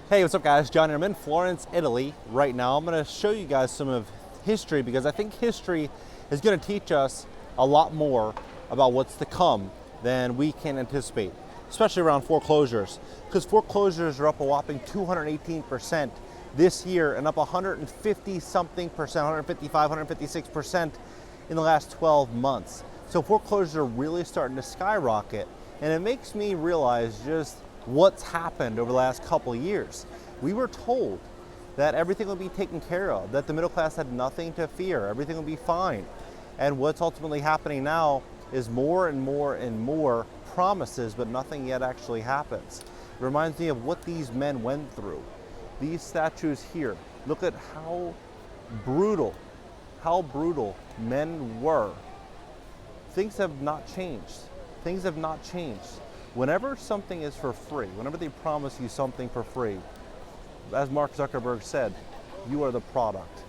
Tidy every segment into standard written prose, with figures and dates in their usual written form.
Hey, what's up guys? John here. I'm in Florence, Italy right now. I'm going to show you guys some of history because I think history is going to teach us a lot more about what's to come than we can anticipate, especially around foreclosures. Because foreclosures are up a whopping 218% this year and up 150 something percent, 155, 156% in the last 12 months. So foreclosures are really starting to skyrocket, and it makes me realize just what's happened over the last couple of years. We were told that everything would be taken care of, that the middle class had nothing to fear, everything would be fine. And what's ultimately happening now is more and more and more promises, but nothing yet actually happens. It reminds me of what these men went through. These statues here, look at how brutal men were. Things have not changed. Things have not changed. Whenever something is for free, whenever they promise you something for free, as Mark Zuckerberg said, you are the product.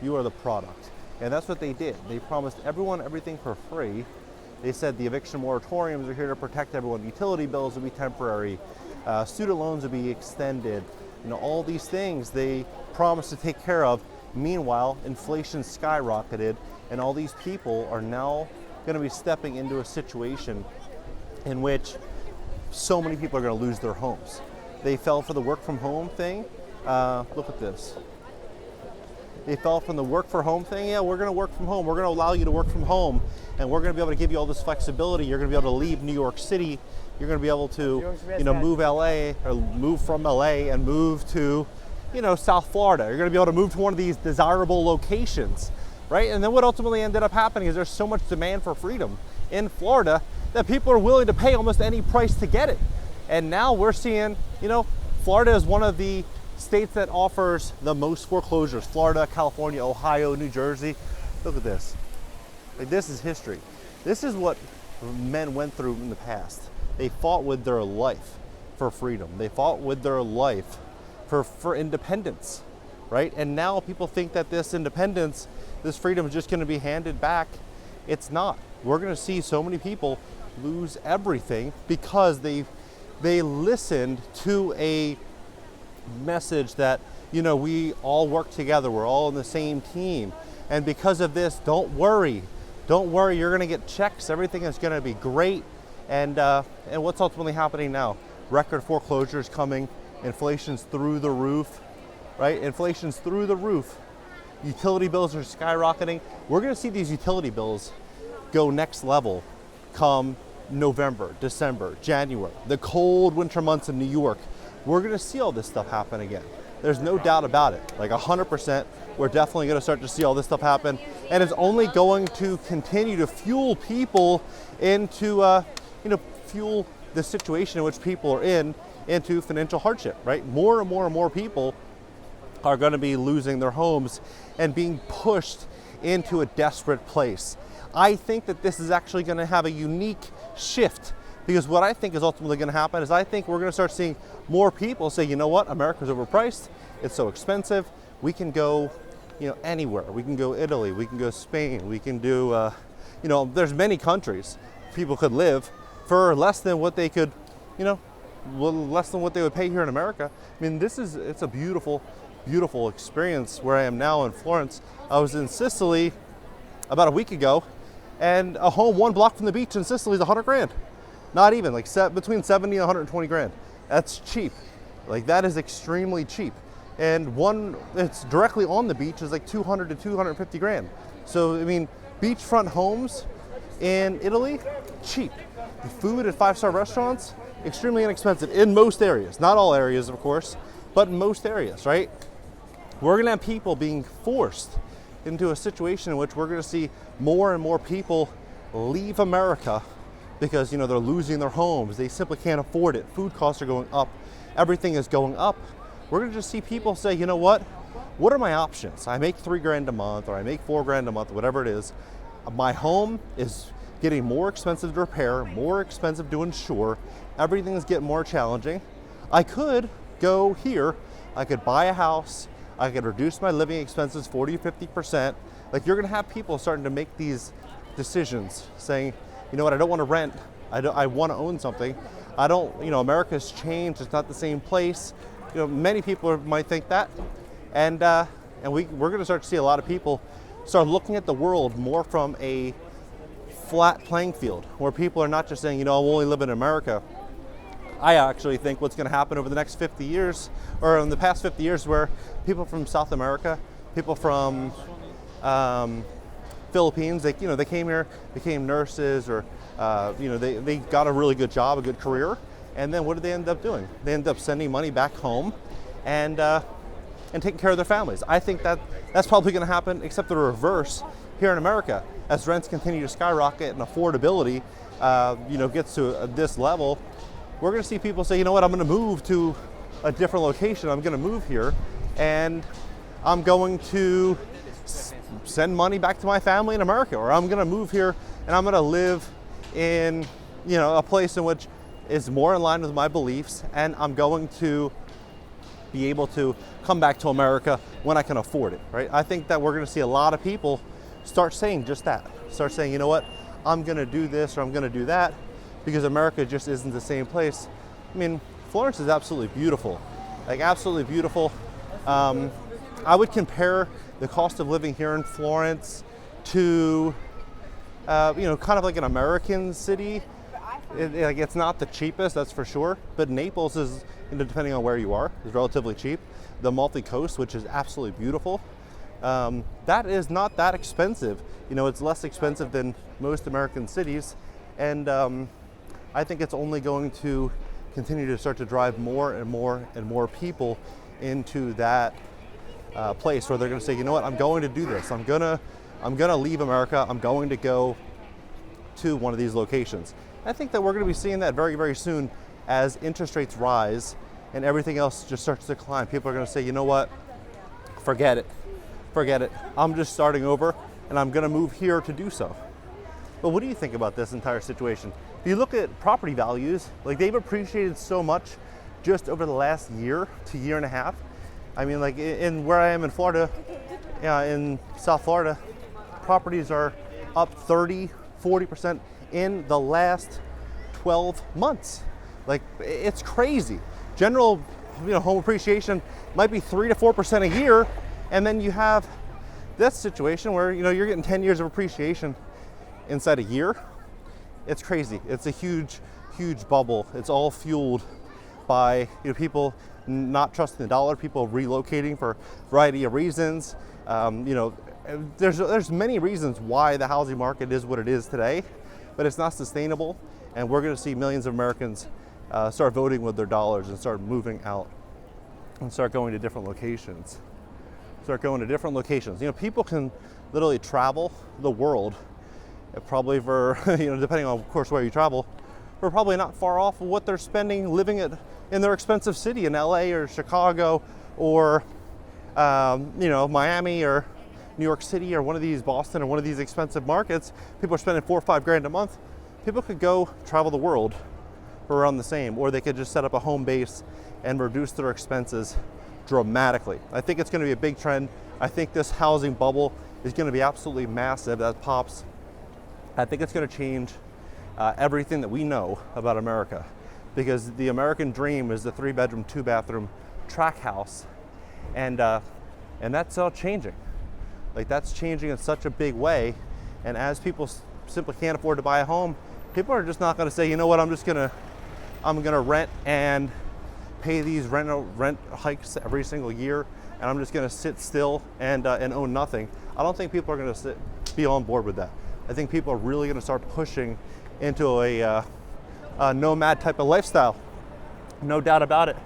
You are the product. And that's what they did. They promised everyone everything for free. They said the eviction moratoriums are here to protect everyone. Utility bills will be temporary. Student loans will be extended. You know, all these things they promised to take care of. Meanwhile, inflation skyrocketed, and all these people are now going to be stepping into a situation in which so many people are going to lose their homes. They fell for the work from home thing. Look at this. They fell from the work from home thing. Yeah, we're going to work from home. We're going to allow you to work from home, and we're going to be able to give you all this flexibility. You're going to be able to leave New York City. You're going to be able to, move LA or move from LA and move to, South Florida. You're going to be able to move to one of these desirable locations, right? And then what ultimately ended up happening is there's so much demand for freedom in Florida that people are willing to pay almost any price to get it. And now we're seeing, Florida is one of the states that offers the most foreclosures. Florida, California, Ohio, New Jersey. Look at this. Like, this is history. This is what men went through in the past. They fought with their life for freedom. They fought with their life for independence, right? And now people think that this independence, this freedom is just going to be handed back. It's not. We're going to see so many people lose everything because they listened to a message that, we all work together, we're all on the same team, and because of this, don't worry, you're going to get checks, everything is going to be great. And what's ultimately happening now? Record foreclosures coming, inflation's through the roof, right? Inflation's through the roof. Utility bills are skyrocketing. We're going to see these utility bills go next level come November, December, January, the cold winter months in New York. We're going to see all this stuff happen again. There's no doubt about it. Like 100%, we're definitely going to start to see all this stuff happen. And it's only going to continue to fuel people into, fuel the situation in which people are into financial hardship, right? More and more and more people are going to be losing their homes and being pushed into a desperate place. I think that this is actually going to have a unique shift, because what I think is ultimately going to happen is I think we're going to start seeing more people say, you know what, America's overpriced, it's so expensive, we can go, anywhere. We can go Italy, we can go Spain, we can do, there's many countries people could live for less than what they could, less than what they would pay here in America. I mean, it's a beautiful, beautiful experience where I am now in Florence. I was in Sicily about a week ago, and a home 1 block from the beach in Sicily is 100 grand. Not even, like between 70 and 120 grand. That's cheap. Like, that is extremely cheap. And one that's directly on the beach is like 200 to 250 grand. So, I mean, beachfront homes in Italy, cheap. The food at 5-star restaurants, extremely inexpensive in most areas. Not all areas, of course, but in most areas, right? We're gonna have people being forced into a situation in which we're going to see more and more people leave America because, they're losing their homes. They simply can't afford it. Food costs are going up. Everything is going up. We're going to just see people say, you know what are my options? I make $3 grand a month, or I make $4 grand a month, whatever it is. My home is getting more expensive to repair, more expensive to insure. Everything is getting more challenging. I could go here. I could buy a house. I could reduce my living expenses 40 or 50%. Like, you're gonna have people starting to make these decisions saying, you know what, I don't wanna rent, I wanna own something. America's changed, it's not the same place. Many people might think that, and we're going to start to see a lot of people start looking at the world more from a flat playing field, where people are not just saying, I'll only live in America. I actually think what's going to happen over the next 50 years, or in the past 50 years, where people from South America, people from Philippines, they came here, became nurses, or they got a really good job, a good career, and then what did they end up doing? They end up sending money back home and taking care of their families. I think that's probably going to happen, except the reverse here in America. As rents continue to skyrocket and affordability gets to this level, we're going to see people say, I'm going to move to a different location. I'm going to move here, and I'm going to send money back to my family in America, or I'm going to move here and I'm going to live in a place in which is more in line with my beliefs, and I'm going to be able to come back to America when I can afford it, right? I think that we're going to see a lot of people start saying just that. Start saying, I'm going to do this or I'm going to do that, because America just isn't the same place. I mean, Florence is absolutely beautiful, absolutely beautiful. I would compare the cost of living here in Florence to, kind of like an American city. It's not the cheapest, that's for sure, but Naples is, depending on where you are, is relatively cheap. The Amalfi Coast, which is absolutely beautiful, that is not that expensive. It's less expensive than most American cities, and I think it's only going to continue to start to drive more and more and more people into that place where they're going to say, I'm going to do this. I'm gonna leave America. I'm going to go to one of these locations. I think that we're going to be seeing that very, very soon as interest rates rise and everything else just starts to decline. People are going to say, forget it. I'm just starting over, and I'm going to move here to do so. But what do you think about this entire situation? If you look at property values, they've appreciated so much just over the last year to year and a half. I mean, in where I am in Florida, in South Florida, properties are up 30-40% in the last 12 months. It's crazy. General, home appreciation might be 3 to 4% a year, and then you have this situation where you're getting 10 years of appreciation inside a year. It's crazy. It's a huge bubble. It's all fueled by people not trusting the dollar, people relocating for a variety of reasons. There's many reasons why the housing market is what it is today, but it's not sustainable, and we're going to see millions of Americans start voting with their dollars and start moving out and start going to different locations. People can literally travel the world, probably for, depending on, of course, where you travel, we're probably not far off of what they're spending living in their expensive city in LA or Chicago or, Miami or New York City or one of these, Boston or one of these expensive markets. People are spending $4 or $5 grand a month. People could go travel the world for around the same, or they could just set up a home base and reduce their expenses dramatically. I think it's going to be a big trend. I think this housing bubble is going to be absolutely massive. That pops. I think it's going to change everything that we know about America, because the American dream is the 3-bedroom, 2-bathroom tract house, and that's all changing. That's changing in such a big way, and as people simply can't afford to buy a home, people are just not going to say, I'm gonna rent and pay these rent hikes every single year, and I'm just gonna sit still and own nothing. I don't think people are gonna be on board with that. I think people are really gonna start pushing into a nomad type of lifestyle. No doubt about it.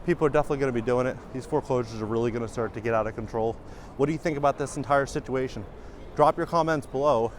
People are definitely gonna be doing it. These foreclosures are really gonna start to get out of control. What do you think about this entire situation? Drop your comments below.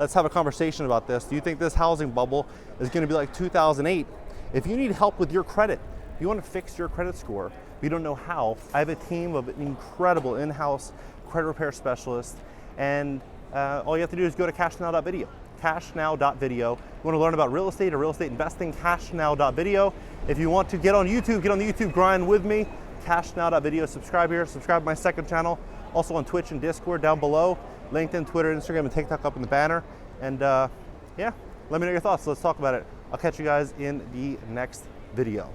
Let's have a conversation about this. Do you think this housing bubble is going to be like 2008? If you need help with your credit, if you want to fix your credit score, if you don't know how, I have a team of incredible in-house credit repair specialists, and all you have to do is go to CashNow.Video. CashNow.Video. You want to learn about real estate or real estate investing? CashNow.Video. If you want to get on YouTube, get on the YouTube grind with me. CashNow.Video. Subscribe here. Subscribe to my second channel. Also on Twitch and Discord down below. LinkedIn, Twitter, Instagram, and TikTok up in the banner. And yeah, let me know your thoughts. Let's talk about it. I'll catch you guys in the next video.